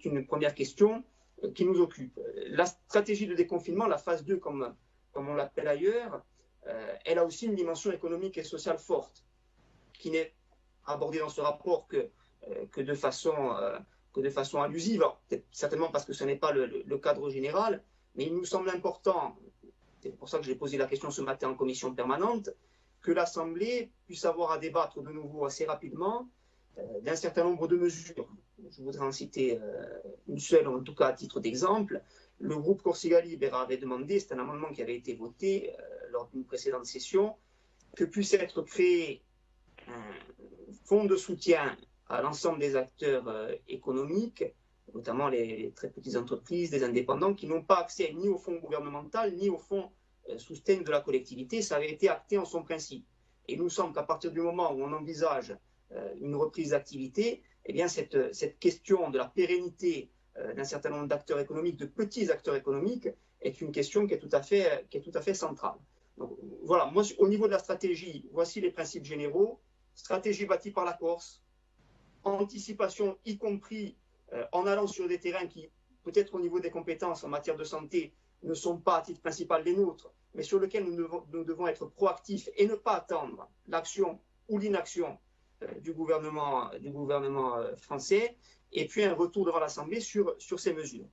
c'est une première question qui nous occupe. La stratégie de déconfinement, la phase 2, comme on l'appelle ailleurs, elle a aussi une dimension économique et sociale forte, qui n'est abordée dans ce rapport que de façon allusive. Alors, certainement parce que ce n'est pas le cadre général, mais il nous semble important, c'est pour ça que j'ai posé la question ce matin en commission permanente, que l'Assemblée puisse avoir à débattre de nouveau assez rapidement d'un certain nombre de mesures. Je voudrais en citer une seule, en tout cas à titre d'exemple. Le groupe Corsica Libera avait demandé, c'est un amendement qui avait été voté lors d'une précédente session, que puisse être créé un fonds de soutien à l'ensemble des acteurs économiques, notamment les très petites entreprises, les indépendants, qui n'ont pas accès ni au fonds gouvernemental, ni au fonds soutien de la collectivité. Ça avait été acté en son principe. Et il nous semble qu'à partir du moment où on envisage une reprise d'activité, eh bien cette question de la pérennité d'un certain nombre d'acteurs économiques, de petits acteurs économiques, est une question qui est tout à fait centrale. Donc, voilà, moi, au niveau de la stratégie, voici les principes généraux. Stratégie bâtie par la Corse, anticipation, y compris en allant sur des terrains qui, peut-être au niveau des compétences en matière de santé, ne sont pas à titre principal les nôtres, mais sur lesquels nous devons être proactifs et ne pas attendre l'action ou l'inaction du gouvernement français, et puis un retour devant l'Assemblée sur ces mesures.